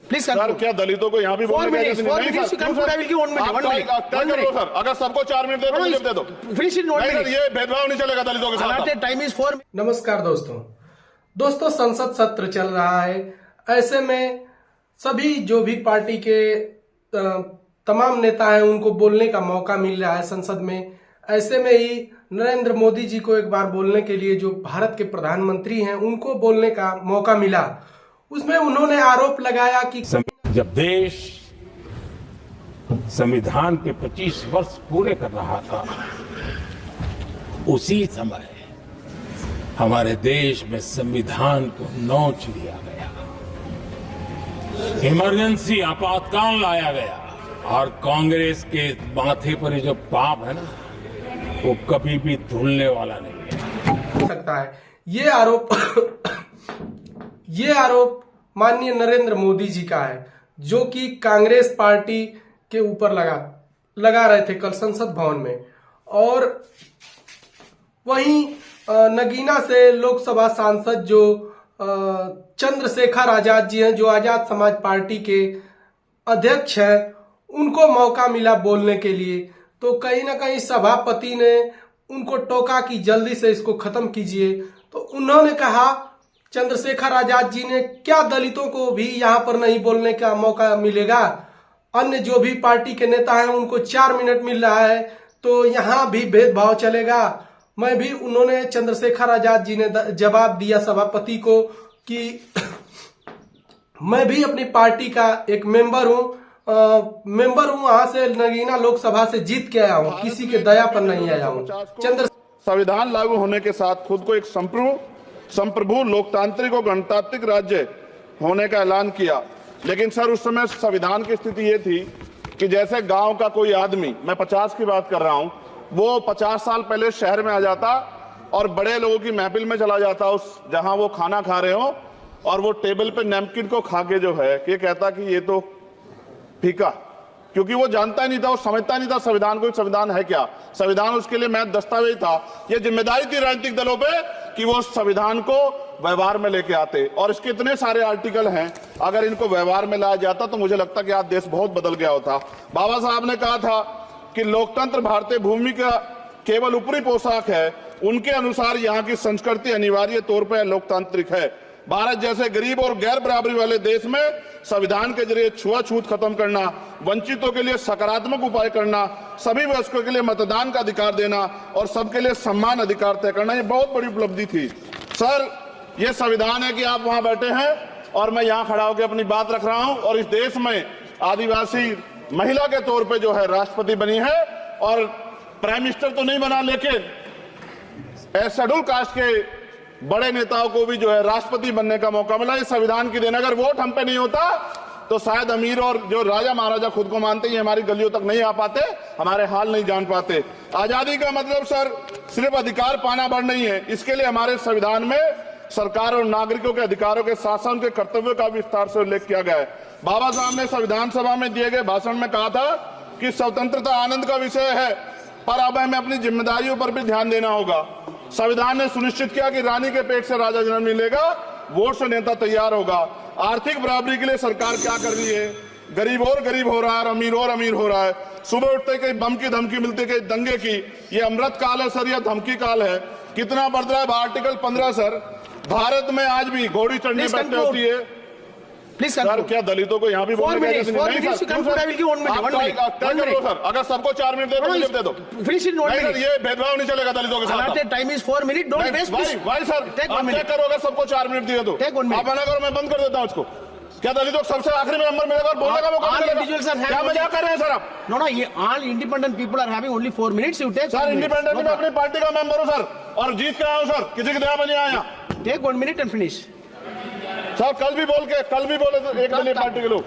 Please sir, क्या दलितों को यहाँ भी बोलने की इजाजत नहीं है? सर, अगर सबको 4 मिनट दे दो, मुझे दे दो। नहीं, ये भेदभाव नहीं चलेगा दलितों के साथ। Time is 4। नमस्कार दोस्तों, संसद सत्र चल रहा है। ऐसे में सभी जो भी पार्टी के तमाम नेता हैं उनको बोलने का मौका मिल रहा है संसद में। ऐसे में ही नरेंद्र मोदी जी को एक बार बोलने के लिए जो भारत के प्रधानमंत्री हैं उनको बोलने का मौका मिला। उसमें उन्होंने आरोप लगाया कि जब देश संविधान के 25 वर्ष पूरे कर रहा था, उसी समय हमारे देश में संविधान को नोच लिया गया, इमरजेंसी आपातकाल लाया गया, और कांग्रेस के माथे पर जो पाप है ना, वो कभी भी धुलने वाला नहीं है। सकता है ये आरोप माननीय नरेंद्र मोदी जी का है, जो कि कांग्रेस पार्टी के ऊपर लगा रहे थे कल संसद भवन में। और वहीं नगीना से लोकसभा सांसद जो चंद्रशेखर आजाद जी हैं, जो आजाद समाज पार्टी के अध्यक्ष हैं, उनको मौका मिला बोलने के लिए। तो कहीं ना कहीं सभापति ने उनको टोका कि जल्दी से इसको खत्म कीजिए। तो उन्होंने कहा, चंद्रशेखर आजाद जी ने, क्या दलितों को भी यहाँ पर नहीं बोलने का मौका मिलेगा? अन्य जो भी पार्टी के नेता हैं उनको 4 मिनट मिल रहा है, तो यहाँ भी भेदभाव चलेगा? मैं भी, उन्होंने चंद्रशेखर आजाद जी ने जवाब दिया सभापति को कि मैं भी अपनी पार्टी का एक मेंबर हूँ, वहां से नगीना लोकसभा से जीत के आया हूँ, किसी के दया पर नहीं आया हूँ। संविधान लागू होने के साथ खुद को एक संप्रभु लोकतांत्रिक और गणतांत्रिक राज्य होने का ऐलान किया। लेकिन सर, उस समय संविधान की स्थिति ये थी कि जैसे गांव का कोई आदमी, मैं 50 की बात कर रहा हूं, वो 50 साल पहले शहर में आ जाता और बड़े लोगों की महफिल में चला जाता, उस जहां वो खाना खा रहे हो, और वो टेबल पे नैपकिन को खा के जो है ये कहता कि ये तो फीका, क्योंकि वो जानता ही नहीं था, वो समझता नहीं था संविधान को, संविधान है क्या। संविधान उसके लिए महज दस्तावेज था। ये जिम्मेदारी थी राजनीतिक दलों पे कि वो संविधान को व्यवहार में लेके आते। और इसके इतने सारे आर्टिकल हैं, अगर इनको व्यवहार में लाया जाता तो मुझे लगता कि आज देश बहुत बदल गया होता। बाबा साहब ने कहा था कि लोकतंत्र भारतीय भूमि का केवल ऊपरी पोशाक है, उनके अनुसार यहाँ की संस्कृति अनिवार्य तौर पर लोकतांत्रिक है। भारत जैसे गरीब और गैर बराबरी वाले देश में संविधान के जरिए छुआछूत खत्म करना, वंचितों के लिए सकारात्मक उपाय करना, सभी वयस्कों के लिए मतदान का अधिकार देना और सबके लिए सम्मान अधिकार तय करना, ये बहुत बड़ी उपलब्धि थी। सर, ये संविधान है कि आप वहां बैठे हैं और मैं यहाँ खड़ा होकर अपनी बात रख रहा हूं, और इस देश में आदिवासी महिला के तौर पर जो है राष्ट्रपति बनी है, और प्राइम मिनिस्टर तो नहीं बना, लेकिन शेड्यूल कास्ट के बड़े नेताओं को भी जो है राष्ट्रपति बनने का मौका मिला। इस संविधान की देन, अगर वोट हम पे नहीं होता तो शायद अमीर और जो राजा महाराजा खुद को मानते हैं हमारी गलियों तक नहीं आ पाते, हमारे हाल नहीं जान पाते। आजादी का मतलब सर सिर्फ अधिकार पाना भर नहीं है, इसके लिए हमारे संविधान में सरकार और नागरिकों के अधिकारों के साथ साथ उनके कर्तव्यों का विस्तार से उल्लेख किया गया है। बाबा साहब ने संविधान सभा में दिए गए भाषण में कहा था कि स्वतंत्रता आनंद का विषय है, पर अब हमें अपनी जिम्मेदारियों पर भी ध्यान देना होगा। संविधान ने सुनिश्चित किया कि रानी के पेट से राजा जन्म नहीं लेगा, वोट से नेता तैयार होगा। आर्थिक बराबरी के लिए सरकार क्या कर रही है? गरीब और गरीब हो रहा है, अमीर और अमीर हो रहा है। सुबह उठते कहीं बम की धमकी मिलती, कहीं दंगे की। ये अमृत काल है सर, या धमकी काल है? कितना बढ़ रहा है आर्टिकल 15 सर। भारत में आज भी घोड़ी चढ़नी बैठे होती है। प्लीज सर, क्या दलितों को यहाँ भी बोलने की इजाजत नहीं है? सर, अगर सबको 4 मिनट दे दो, मुझे दे दो। नहीं, ये भेदभाव नहीं चलेगा दलितों के साथ। Time is 4 minute. Don't waste. भाई सर, आप क्या करो, अगर सबको 4 मिनट दिए तो आप मना करो, मैं बंद कर देता हूँ इसको। क्या दलितों को सबसे आखिरी में नंबर मिलेगा और बोलने का मौका मिलेगा? क्या मजाक कर रहे हैं सर आप? नो, ये all independent people are having only 4 minutes. You take. Sir, independent में अपनी पार्टी का मेंबर हूँ सर, और जीत के आया हूँ सर, किसी की दया में नहीं आया। Take 1 minute and finish. Sir, कल भी बोले तो एक दलीय पार्टी के लोग